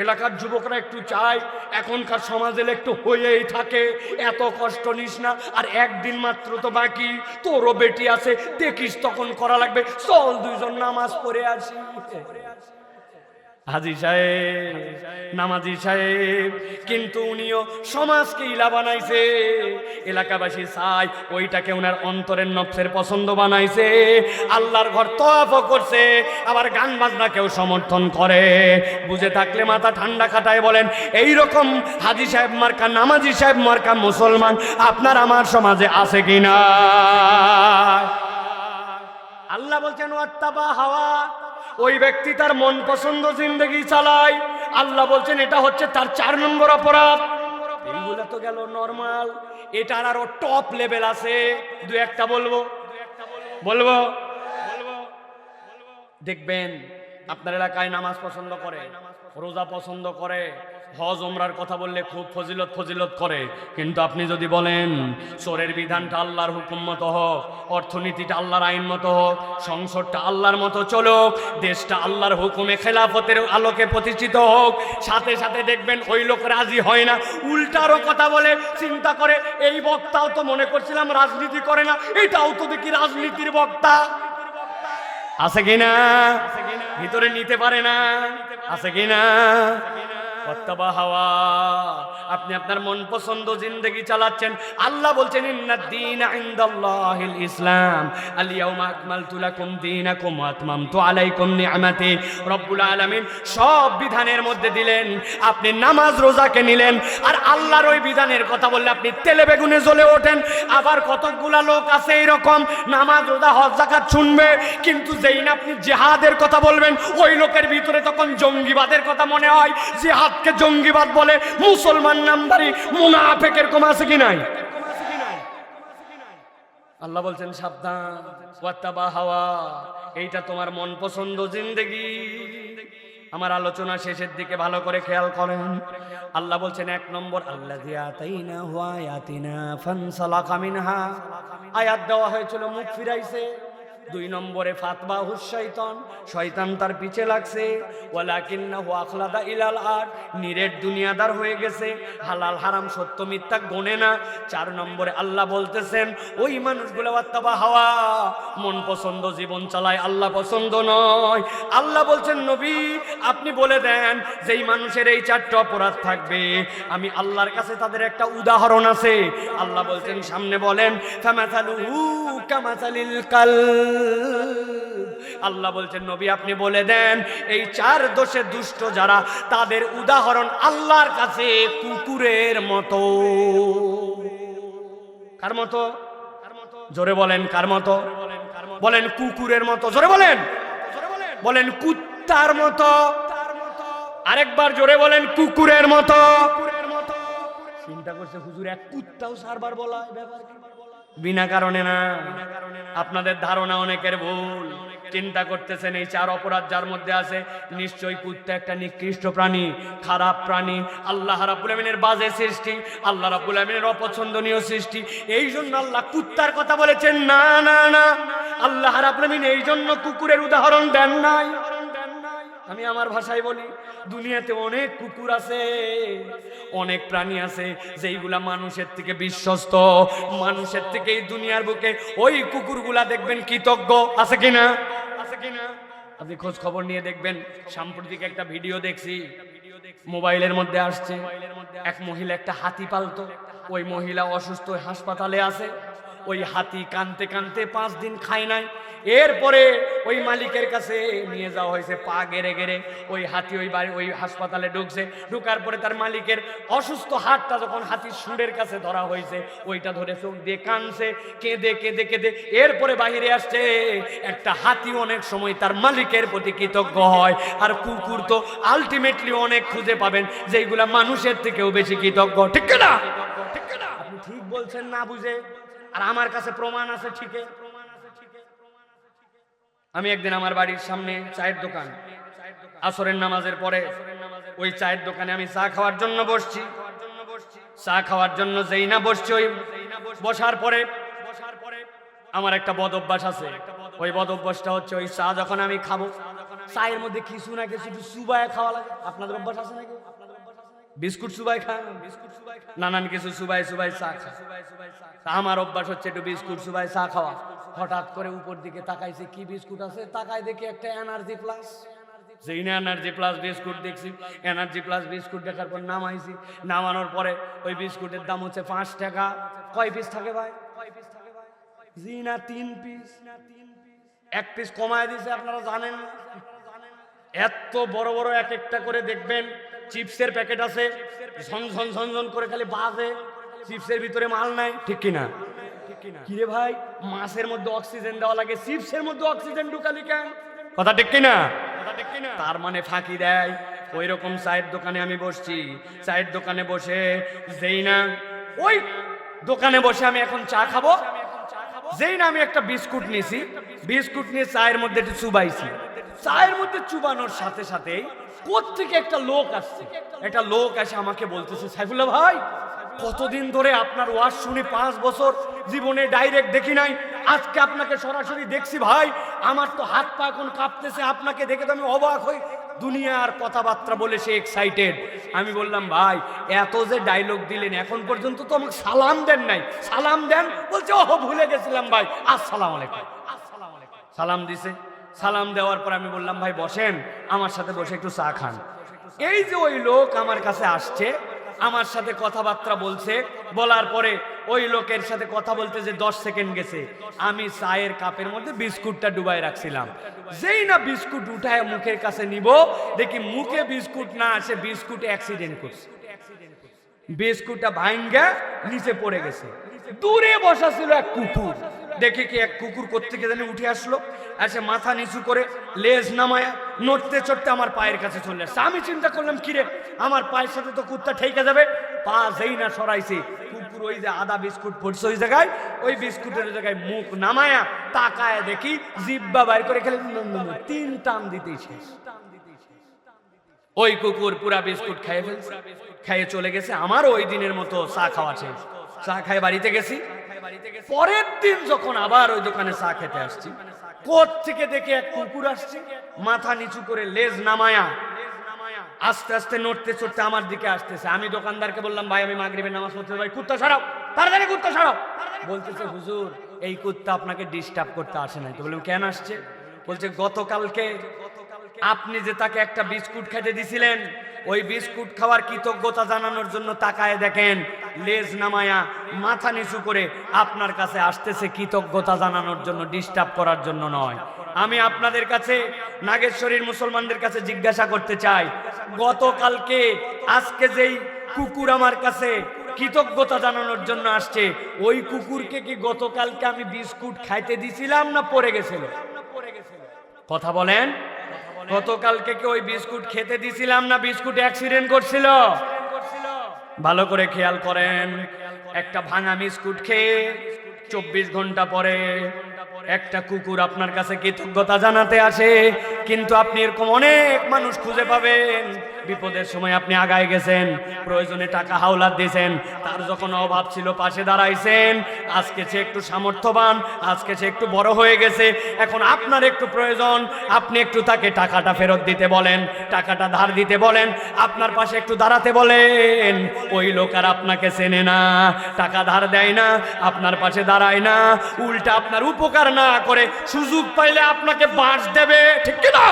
Speaker 1: এলাকার যুবকরা একটু চায় এখনকার সমাজে একটু হয়েই থাকে, এত কষ্ট নিস না, আর একদিন মাত্র তো বাকি, তোরও বেটি আছে, দেখিস তখন করা লাগবে, চল দুইজন নামাজ পড়ে আসি। হাজি সাহেব, নামাজি সাহেব, কিন্তু উনিও সমাজকে ইলা বানাইছে। এলাকাবাসী চাই ওইটাকে ওনার অন্তরের নফসের পছন্দ বানাইছে। আল্লাহর ঘর তওয়াফও করছে, আবার গান বাজনাকেও সমর্থন করে। বুঝে থাকলে মাথা ঠান্ডা খাটায় বলেন, এই রকম হাজি সাহেব মার্কা, নামাজি সাহেব মার্কা মুসলমান আপনার আমার সমাজে আছে কিনা? আল্লাহ বলছেন, ওয়াত্তাবা হাওয়া, ওই ব্যক্তি তার মন পছন্দ জিন্দেগি চালায়। আল্লাহ বলছেন এটা হচ্ছে তার 4 নম্বর অপরাধ। এইগুলা তো গেল নরমাল, এটার আরো টপ লেভেল আছে। দু একটা বলবো। দেখবেন আপনার এলাকায় নামাজ পছন্দ করে, রোজা পছন্দ করে, হজ ওমরার কথা বললে খুব ফজিলত করে, কিন্তু আপনি যদি বলেন চোরের বিধানটা আল্লাহর হুকুম মতো হোক, অর্থনীতিটা আল্লাহর আইন মতো হোক, সংসদটা আল্লাহর মতো চলুক, দেশটা আল্লাহর হুকুমে খেলাফতের আলোকে প্রতিষ্ঠিত হোক, সাথে সাথে দেখবেন ওই লোক রাজি হয় না, উল্টারও কথা বলে, চিন্তা করে এই বক্তাও তো মনে করছিলাম রাজনীতি করে না, এটাও তো দেখি রাজনীতির বক্তা। আছে কিনা? ভিতরে নিতে পারে না, আছে কিনা? আপনি আপনার মন পছন্দ জিন্দেগি চালাচ্ছেন। আল্লাহ বলছেন, ইন্নাদ দীনা ইনদাল্লাহিল ইসলাম, আল ইয়াউমা আকমালতু লাকুম দীনাকুম ওয়া আতমামতু আলাইকুম নি'মাতি। রব্বুল আলামিন সব বিধানের মধ্যে দিলেন, আপনি নামাজ রোজাকে নিলেন, আর আল্লাহর ওই বিধানের কথা বললে আপনি তেলে বেগুনে জ্বলে ওঠেন। আবার কতগুলা লোক আছে এরকম, নামাজ রোজা হজ যাকাত শুনবে, কিন্তু যেই না আপনি জিহাদের কথা বলবেন, ওই লোকের ভিতরে তখন জঙ্গিবাদের কথা মনে হয়, জিহাদকে জঙ্গিবাদ বলে। মুসলমান নামদারি মুনাফিকের কম আছে কি নাই? আল্লাহ বলছেন সাবধান, ওয়াত্তাবা হাওয়া, এইটা তোমার মন পছন্দ জিন্দেগি। আমার আলোচনা শেষের দিকে ভালো করে খেয়াল করেন। আল্লাহ বলছেন 1 নম্বর, আল্লাযী আতাইনাহু আয়াতিনা ফানসালাকা মিনহা, আয়াত দেওয়া হয়েছিল, মুখ ফিরাইছে। 2 নম্বরে ফাতবাহু শয়তান, শয়তান তার পিছে লাগছে। ওয়ালাকিন্নাহু আখলাদা ইলাল আরদ, নিরেট দুনিয়াদার হয়ে গেছে, হালাল হারাম সত্য মিথ্যা গোনে না। 4 নম্বরে আল্লাহ বলতেছেন ওই মানুষগুলো ওয়াত্তাবা হাওয়া, মন পছন্দ জীবন চালায়, আল্লাহ পছন্দ নয়। আল্লাহ বলছেন নবী আপনি বলে দেন, যেই মানুষের এই 4টা অপরাধ থাকবে, আমি আল্লাহর কাছে তাদের একটা উদাহরণ আছে। আল্লাহ বলছেন সামনে বলেন, ফামাসালুহু কামাসালিল কালব। আল্লাহ বলছেন নবী আপনি বলে দেন, এই 4 দোষে দুষ্ট যারা, তাদের উদাহরণ আল্লাহর কাছে কুকুরের মতো। কার মতো? জোরে বলেন, কার মতো? বলেন কুকুরের মতো। জোরে বলেন, বলেন কুত্তার মতো। আরেকবার জোরে বলেন, কুকুরের মতো। চিন্তা করছে হুজুর, এক কুত্তাও সারবার বলা ব্যাপার কি? বিনা কারণে না। আপনাদের ধারণা অনেকের ভুল। চিন্তা করতেছেন এই 4 অপরাধ যার মধ্যে আছে, নিশ্চয়ই কুত্তা একটা নিকৃষ্ট প্রাণী, খারাপ প্রাণী, আল্লাহ রাব্বুল আমিনের বাজে সৃষ্টি, আল্লাহ রাব্বুল আমিনের অপছন্দনীয় সৃষ্টি। এই জন্য আল্লাহ কুত্তার কথা বলেছেন না, না, না, আল্লাহ রাব্বুল আমিন এই জন্য কুকুরের উদাহরণ দেন নাই। আমি আমার ভাষায় বলি, দুনিয়াতে অনেক কুকুর আছে, অনেক প্রাণী আছে যেইগুলা মানুষের থেকে বিশ্বস্ত, মানুষের থেকে এই দুনিয়ার বুকে ওই কুকুরগুলা দেখবেন কৃতজ্ঞ। আছে কিনা? আছে কিনা? আপনি খোঁজ খবর নিয়ে দেখবেন। সাম্প্রতিক একটা ভিডিও দেখছি, মোবাইলের মধ্যে আসছে, এক মহিলা একটা হাতি পালতো। ওই মহিলা অসুস্থ, হাসপাতালে আছে। ওই হাতি কানতে কানতে 5 দিন খায় নাই। এরপরে ওই মালিকের কাছে নিয়ে যাওয়া হয়েছে, পা গেড়ে গেড়ে ওই হাতি ওই বাড়ি ওই হাসপাতালে ঢুকছে। ঢুকার পরে তার মালিকের অসুস্থ হাতটা যখন হাতির সুরের কাছে ধরা হয়েছে, ওইটা ধরে চোখ দিয়ে কানছে, কেঁদে কেঁদে কেঁদে এরপরে বাহিরে আসছে। একটা হাতি অনেক সময় তার মালিকের প্রতি কৃতজ্ঞ হয়, আর কুকুর তো আলটিমেটলি অনেক খুঁজে পাবেন যেইগুলা মানুষের থেকেও বেশি কৃতজ্ঞ। ঠিক না? ঠিক না? আপনি ঠিক বলছেন না বুঝে, আর আমার কাছে প্রমাণ আছে ঠিকই। আমি একদিন আমার বাড়ির সামনে চায়ের দোকান, আসরের নামাজের পরে ওই চায়ের দোকানে আমি চা খাওয়ার জন্য বসছি। চা খাওয়ার জন্য যেই না বসছি, ওই বসার পরে আমার একটা বদ অভ্যাস আছে। ওই বদ অভ্যাসটা হচ্ছে, ওই চা যখন আমি খাবো, চায়ের মধ্যে কিছু না কিছু একটু চুবায় খাওয়া লাগে। আপনাদের অভ্যাস আছে নাকি? বিস্কুট চুবাই খান, নানান কিছু চুবাই চুবাই চা খায়। আমার অভ্যাস হচ্ছে একটু বিস্কুট চুবাই চা খাওয়া। হঠাৎ করে উপর দিকে তাকাইছে, কি বিস্কুট আছে, তাকাই দেখি একটা এনার্জি প্লাস। যেই না এনার্জি প্লাস বিস্কুট দেখছি, এনার্জি প্লাস বিস্কুট দেখার পর নামাইছি। নামানোর পরে ওই বিস্কুটের দাম হচ্ছে 5 টাকা। কয় পিস থাকে ভাই? জি না 3 পিস। 1 পিস কমায় দিছে, আপনারা জানেন না? এত বড় বড় এক একটা করে দেখবেন চিপসের প্যাকেট আছে, ঝনঝন ঝনঝন করে খালি বাজে, চিপসের ভিতরে মাল নাই। ঠিক কিনা? কিরে ভাই, মাছের মধ্যে অক্সিজেন দেওয়া লাগে, চিপসের মধ্যে অক্সিজেন ঢুকালি কেন? কথা ঠিক কিনা? তার মানে ফাঁকি দেয়। ওই রকম চায়ের দোকানে আমি বসছি। চায়ের দোকানে বসে যেই না ওই দোকানে বসে আমি এখন চা খাবো, যেই না আমি একটা বিস্কুট নিয়েছি, বিস্কুট নিয়ে চায়ের মধ্যে একটু চুবাইছি। চায়ের মধ্যে চুবানোর সাথে সাথে কোত্থেকে একটা লোক আসছে। একটা লোক এসে আমাকে বলতেছে, সাইফুল্লাহ ভাই, কতদিন ধরে আপনার ওয়াজ শুনি, 5 বছর জীবনে ডাইরেক্ট দেখি নাই, আজকে আপনাকে সরাসরি দেখছি ভাই, আমার তো হাত পা এখন কাঁপতেছে, আপনাকে দেখে তো আমি অবাক হই। দুনিয়ার কথাবার্তা বলে সে এক্সাইটেড। আমি বললাম, ভাই এত যে ডায়লগ দিলেন, এখন পর্যন্ত তো আমাকে সালাম দেন নাই, সালাম দেন। বলছে, ও ভুলে গেছিলাম ভাই, আসসালামু আলাইকুম। সালাম দিছে। সালাম দেওয়ার পর আমি বললাম, ভাই বসেন, আমার সাথে বসে একটু চা খান। এই যে ওই লোক আমার কাছে আসছে, আমার সাথে কথাবার্তা বলছে, বলার পরে ওই লোকের সাথে কথা বলতে যে 10 সেকেন্ড গেছে, আমি চায়ের কাপের মধ্যে বিস্কুটটা ডুবাই রাখছিলাম। যেই না বিস্কুট উঠায় মুখের কাছে নিব, দেখি মুখে বিস্কুট না আসে, বিস্কুট অ্যাক্সিডেন্ট করছে। বিস্কুটটা ভাঙ্গা নিচে পড়ে গেছে। দূরে বসা ছিল এক কুকুর। দেখে কি এক কুকুর কোত্থেকে জানি উঠে আসলো, এসে মাথা নিচু করে লেজ নামায়া নড়তে চড়তে আমার পায়ের কাছে চলে আসছে। আমি চিন্তা করলাম, কিরে আমার পায়ের সাথে তো কুত্তা ঠেকে যাবে। পা যেই না সরাইছে, কুকুর ওই যে আদা বিস্কুট পড়ছে ওই জায়গায়, ওই বিস্কুটের জায়গায় মুখ নামায়া তাকায় দেখি জিব্বা বাইর করে খেলে 3 টান দিতেই শেষ। ওই কুকুর পুরা বিস্কুট খেয়ে ফেলছে, খেয়ে চলে গেছে। আমার ওই দিনের মতো চা খাওয়া শেষ। চা খাই বাড়িতে গেছি। পরের দিন যখন আবার ওই দোকানে চা খেতে আসছি, কোথ থেকে দেখে এক কুকুর আসছে, মাথা নিচু করে লেজ নামায়া আস্তে আস্তে নড়তে চড়তে আমার দিকে আসতেছে। আমি দোকানদারকে বললাম, ভাই আমি মাগরিবের নামাজ পড়তে, ভাই কুত্তা সরাও, তাড়াতাড়ি কুত্তা সরাও। বলতেছে, হুজুর এই কুত্তা আপনাকে ডিস্টার্ব করতে আসে নাই তো। বললাম, কেন আসছে? বলছে, গতকালকে আপনি যে তাকে একটা বিস্কুট খেতে দিছিলেন, ওই বিস্কুট খাওয়ার কৃতজ্ঞতা জানানোর জন্য তাকায় দেখেন লেজ নামায়া মাথা নিচু করে আপনার কাছে আসতেছে কৃতজ্ঞতা জানানোর জন্য, ডিস্টার্ব করার জন্য নয়। আমি আপনাদের কাছে, নাগেশ্বরীর মুসলমানদের কাছে জিজ্ঞাসা করতে চাই, গতকালকে আজকে যেই কুকুর আমার কাছে কৃতজ্ঞতা জানানোর জন্য আসছে, ওই কুকুরকে কি গতকালকে আমি বিস্কুট খাইতে দিছিলাম না পড়ে গেছিল? কথা বলেন, গতকালকে কি ওই বিস্কুট খেতে দিছিলাম না বিস্কুট অ্যাক্সিডেন্ট করছিল? ভালো করে খেয়াল করেন। একটা ভাঙা বিস্কুট খেয়ে 24 ঘন্টা পরে একটা কুকুর আপনার কাছে কৃতজ্ঞতা জানাতে আসে, কিন্তু আপনি এরকম অনেক মানুষ খুঁজে পাবেন, বিপদের সময় আপনি আগায় গেছেন, প্রয়োজনে টাকা হাওলাত দিয়েছেন, তার যখন অভাব ছিল পাশে দাঁড়াইছেন। আজকে সে একটু সামর্থ্যবান, আজকে সে একটু বড় হয়ে গেছে, এখন আপনার একটু প্রয়োজন, আপনি একটু তাকে টাকাটা ফেরত দিতে বলেন, টাকাটা ধার দিতে বলেন, আপনার পাশে একটু দাঁড়াতে বলেন। ওই লোক আর আপনাকে চেনে না, টাকা ধার দেয় না, আপনার পাশে দাঁড়ায় না, উল্টা আপনার উপকার না করে সুযোগ পাইলে আপনাকে বাঁশ দেবে। ঠিক কিনা?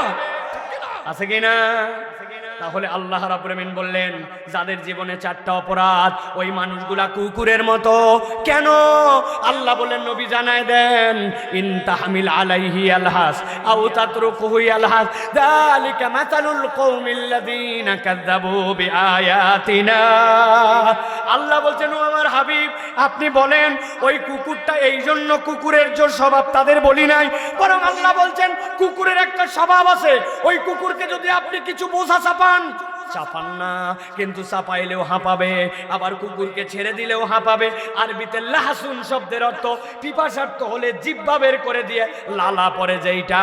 Speaker 1: আছে কিনা? তাহলে আল্লাহ রাব্বুল আমিন বললেন, যাদের জীবনে 4টা অপরাধ, ওই মানুষগুলা কুকুরের মতো। কেন? আল্লাহ বলেন, নবী জানায় দেন, ইন তাহমিল আলাইহি আলহাস আও তাতরুকুহু আলহাস যালিকা মাসালুল কওমিল্লাযিনা কাযযাবু বিআয়াতিনা। আল্লাহ বলছেন, ও আমার হাবিব আপনি বলেন ওই কুকুরটা এই জন্য কুকুরের যে স্বভাব তাদের বলি নাই, বরং আল্লাহ বলছেন কুকুরের একটা স্বভাব আছে, ওই কুকুরকে যদি আপনি কিছু বোঝা চাপান, চাপান না, কিন্তু চাপাইলেও হাঁপাবে, আবার কুকুরকে ছেড়ে দিলেও হাঁপাবে। আরবিতে লাহসুন শব্দের অর্থ পিপাসার্থ হলে জিহ্বা বের করে দিয়ে লালা পড়ে যেইটা,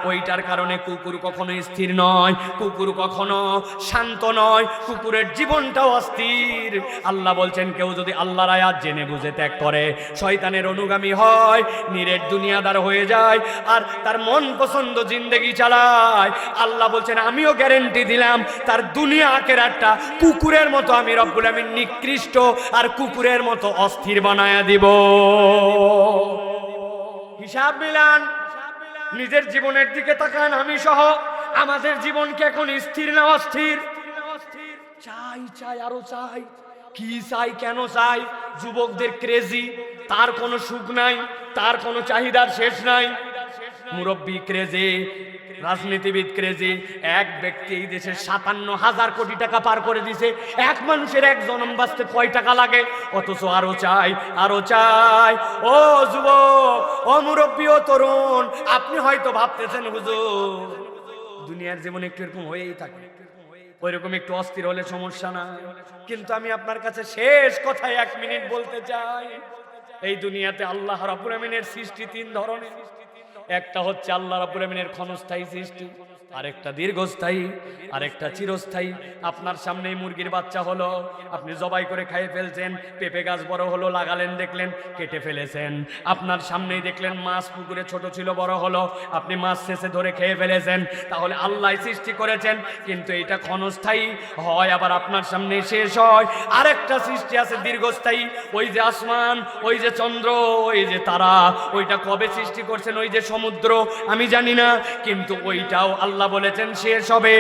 Speaker 1: ওইটার কারণে কুকুর কখনো স্থির নয়, কুকুর কখনো শান্ত নয়, কুকুরের জীবনটাও অস্থির। আল্লাহ বলছেন কেউ যদি আল্লাহর আয়াত জেনে বুঝে ত্যাগ করে, শয়তানের অনুগামী হয়, নিরেট দুনিয়াদার হয়ে যায়, আর তার মন পছন্দ জিন্দেগি চালায়, আল্লাহ বলছেন আমিও গ্যারেন্টি দিলাম তার দুনিয়া আখিরাতটা কুকুরের মতো আমি রব্বুল আমিন নিকৃষ্ট আর কুকুরের মতো অস্থির বানায়া দিব। হিসাব মিলান, নিজের জীবনের দিকে তাকান, আমি সহ আমাদের জীবন কি এখন স্থির না অস্থির? চাই চাই আরো চাই, কি চাই কেন চাই? যুবকদের ক্রেজি, তার কোনো সুখ নাই, তার কোনো চাহিদার শেষ নাই। মুরব্বী ক্রেজি, রাজনীতিবিদ ক্রেজি। এক ব্যক্তি এই দেশে ৫৭,০০০ কোটি টাকা পার করে দিছে। এক মানুষের এক জন্ম বাঁচতে কয় টাকা লাগে? অথচ আরো চাই, আরো চাই। ও যুবক, ও মুরব্বী, ও তরুণ, আপনি হয়তো ভাবতেছেন হুজুর দুনিয়ার জীবনে একটু এরকম হয়েই থাকে, ওইরকম একটু অস্থির হলে সমস্যা না, কিন্তু আমি আপনার কাছে শেষ কথায় 1 মিনিট বলতে চাই। এই দুনিয়াতে আল্লাহ রাব্বুল আমিনের সৃষ্টি 3 ধরনের। একটা হচ্ছে আল্লাহ রাব্বুল আমিনের ক্ষণস্থায়ী সৃষ্টি, আরেকটা দীর্ঘস্থায়ী, আরেকটা চিরস্থায়ী। আপনার সামনেই মুরগির বাচ্চা হলো, আপনি জবাই করে খাইয়ে ফেলছেন। পেঁপে গাছ বড় হলো, লাগালেন, দেখলেন, কেটে ফেলেছেন। আপনার সামনেই দেখলেন মাছ পুকুরে ছোট ছিল, বড় হলো, আপনি মাছ শেষে ধরে খেয়ে ফেলেছেন। তাহলে আল্লাহ সৃষ্টি করেছেন, কিন্তু এটা ক্ষণস্থায়ী হয়, আবার আপনার সামনেই শেষ হয়। আরেকটা সৃষ্টি আছে দীর্ঘস্থায়ী, ওই যে আসমান, ওই যে চন্দ্র, ওই যে তারা, ওইটা কবে সৃষ্টি করছেন, ওই যে সমুদ্র, আমি জানি না, কিন্তু ওইটাও আল্লাহ বলেছেন শেষ হবে।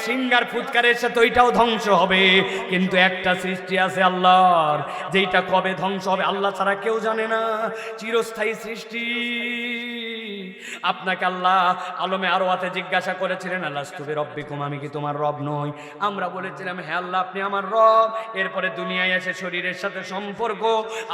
Speaker 1: সিঙ্গার ফুৎকারের সাথে ওইটাও ধ্বংস হবে। কিন্তু একটা সৃষ্টি আছে আল্লাহর, যেটা কবে ধ্বংস হবে আল্লাহ ছাড়া কেউ জানে না, চিরস্থায়ী সৃষ্টি। আপনাকে আল্লাহ আলমে আরওয়াতে জিজ্ঞাসা করেছিলেন, আলাস্তু বিরব্বিকুম, আমি কি তোমার রব নই? আমরা বলেছিলাম হ্যাঁ আল্লাহ, আপনি আমার রব। এরপরে দুনিয়ায় এসে শরীরের সাথে সম্পর্ক,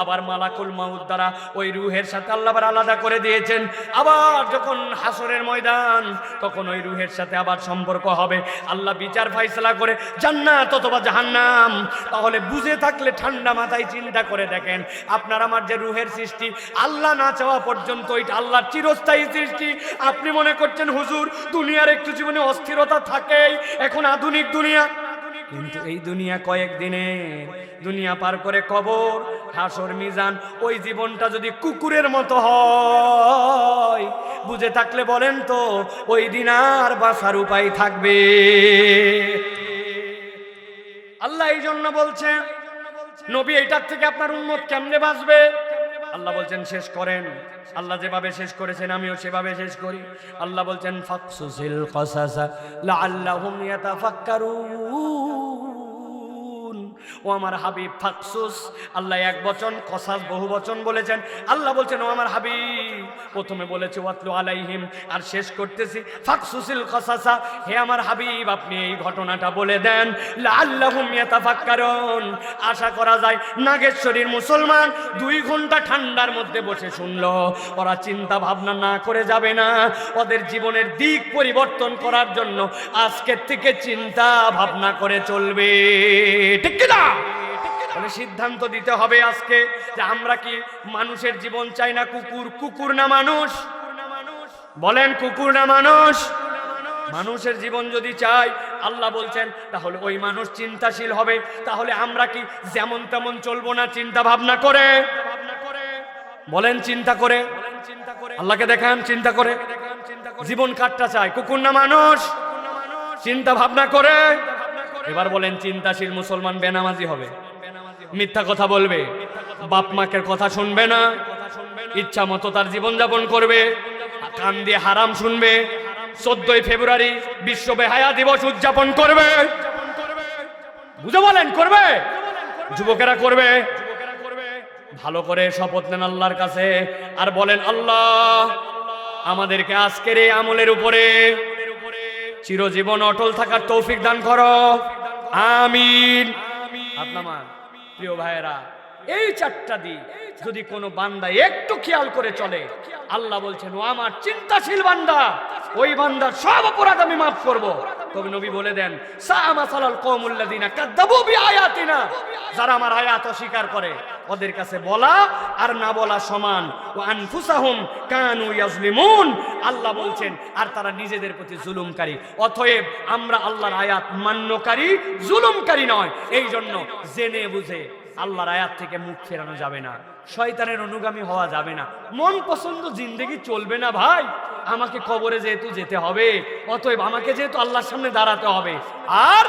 Speaker 1: আবার মালাকুল মাউত দ্বারা ওই রুহের সাথে আল্লাহ আবার আলাদা করে দিয়েছেন। আবার যখন হাসরের ময়দান, তখন ওই রুহের সাথে আবার সম্পর্ক হবে। আল্লাহ বিচার ফাইসলা করে জান্নাত অথবা জাহান্নাম। তাহলে বুঝে থাকলে ঠান্ডা মাথায় চিন্তা করে দেখেন, আপনার আমার যে রুহের সৃষ্টি, আল্লাহ না চাওয়া পর্যন্ত ওইটা আল্লাহর চিরস্থায়ী সৃষ্টি। আপনি মনে করছেন হুজুর দুনিয়ার একটু জীবনে অস্থিরতা থাকেই, এখন আধুনিক দুনিয়া, কিন্তু এই দুনিয়া কয়েকদিনের, দুনিয়া পার করে কবর, হাসর, মিজান। ওই জীবনটা যদি কুকুরের মতো হয়, বুঝে থাকলে বলেন তো ওই দিন আর বাঁচার উপায় থাকবে? আল্লাহ এই জন্য বলছেন, নবী এইটার থেকে আপনার উম্মত কেমনে বাঁচবে? আল্লাহ বলছেন শেষ করেন। আল্লাহ যেভাবে শেষ করেছেন আমিও সেভাবে শেষ করি। আল্লাহ বলছেন ফাকসুসিল কসাসা লাআল্লাহুম ইয়াতাফাক্কারুন। ও আমার হাবিব, ফাকসুস, আল্লাহ এক বচন, কসাস বহু বচন বলেছেন। আল্লাহ বলছেন ও আমার হাবিব, প্রথমে বলেছে ওয়াতলু আলাইহিম, আর শেষ করতেছি ফাকসুসিল কসাসা, হে আমার হাবিব আপনি এই ঘটনাটা বলে দেন, লাআল্লাহুম ইয়াতাফাক্কারুন। আশা করা যায় নাগেশ্বরীর মুসলমান 2 ঘন্টা ঠান্ডার মধ্যে বসে শুনলো, ওরা চিন্তা ভাবনা না করে যাবে না, ওদের জীবনের দিক পরিবর্তন করার জন্য আজকের থেকে চিন্তা ভাবনা করে চলবে। ঠিক কি না? তাহলে সিদ্ধান্ত দিতে হবে আজকে যে আমরা কি মানুষের জীবন চাই না কুকুর? কুকুর না মানুষ? বলেন কুকুর না মানুষ? মানুষের জীবন যদি চাই আল্লাহ বলছেন, তাহলে ওই মানুষ চিন্তাশীল হবে। তাহলে আমরা কি যেমন তেমন চলবো না, চিন্তা ভাবনা করে? বলেন চিন্তা করে? আল্লাহকে দেখান চিন্তা করে। জীবন কাটটা চাই, কুকুর না মানুষ? চিন্তা ভাবনা করে। এবার বলেন চিন্তাশীল মুসলমান বেনামাজি হবে, মিথ্যা কথা বলবে, বাপ মাকে কথা শুনবে না, ইচ্ছা মতো তার জীবন যাপন করবে, কান দিয়ে হারাম শুনবে, 14ই ফেব্রুয়ারি বিশ্ব বেহায়া দিবস উদযাপন করবে। বুঝে বলেন করবে? যুবকেরা করবে? ভালো করে শপথ নেন আল্লাহর কাছে আর বলেন আল্লাহ আমাদেরকে আজকের এই আমলের উপরে চিরজীবন অটল থাকার তৌফিক দান করো, আমিন। আপনার প্রিয় ভাইয়েরা, এই 4টা দিক যদি কোনো বান্দা একটু খেয়াল করে চলে, আল্লাহ বলছেন ও আমার চিন্তাশীল বান্দা, ওই বান্দার সব অপরাধ আমি মাফ করব। তবে নবী বলে দেন সা মাসালাল কওমুল্লাযিনা কাযযাবু বিআয়াতিনা, যারা আমার আয়াত অস্বীকার করে ওদের কাছে বলা আর না বলা সমান। ওয়া আনফুসাহুম কানু ইয়াজলিমুন, আল্লাহ বলছেন আর তারা নিজেদের প্রতি জুলুমকারী। অতএব আমরা আল্লাহর আয়াত মান্যকারী, জুলুমকারী নয়। এই জন্য জেনে বুঝে আল্লাহর আয়াত থেকে মুখ ফেরানো যাবে না, শয়তানের অনুগামী হওয়া যাবে না, মন পছন্দ জিন্দেগি চলবে না ভাই। আমাকে কবরে যেহেতু যেতে হবে, অতএব আমাকে যেহেতু আল্লাহর সামনে দাঁড়াতে হবে, আর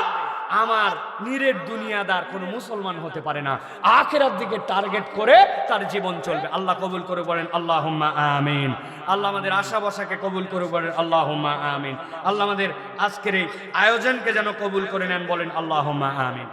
Speaker 1: আমার নিরেট দুনিয়াদার কোনো মুসলমান হতে পারে না, আখিরাত দিকে টার্গেট করে তার জীবন চলবে। আল্লাহ কবুল করে বলেন আল্লাহুম্মা আমিন। আল্লাহ আমাদের আশা বসাকে কবুল করে বলেন আল্লাহুম্মা আমিন। আল্লাহ আমাদের আজকের এই আয়োজনকে যেন কবুল করে নেন, বলেন আল্লাহুম্মা আমিন।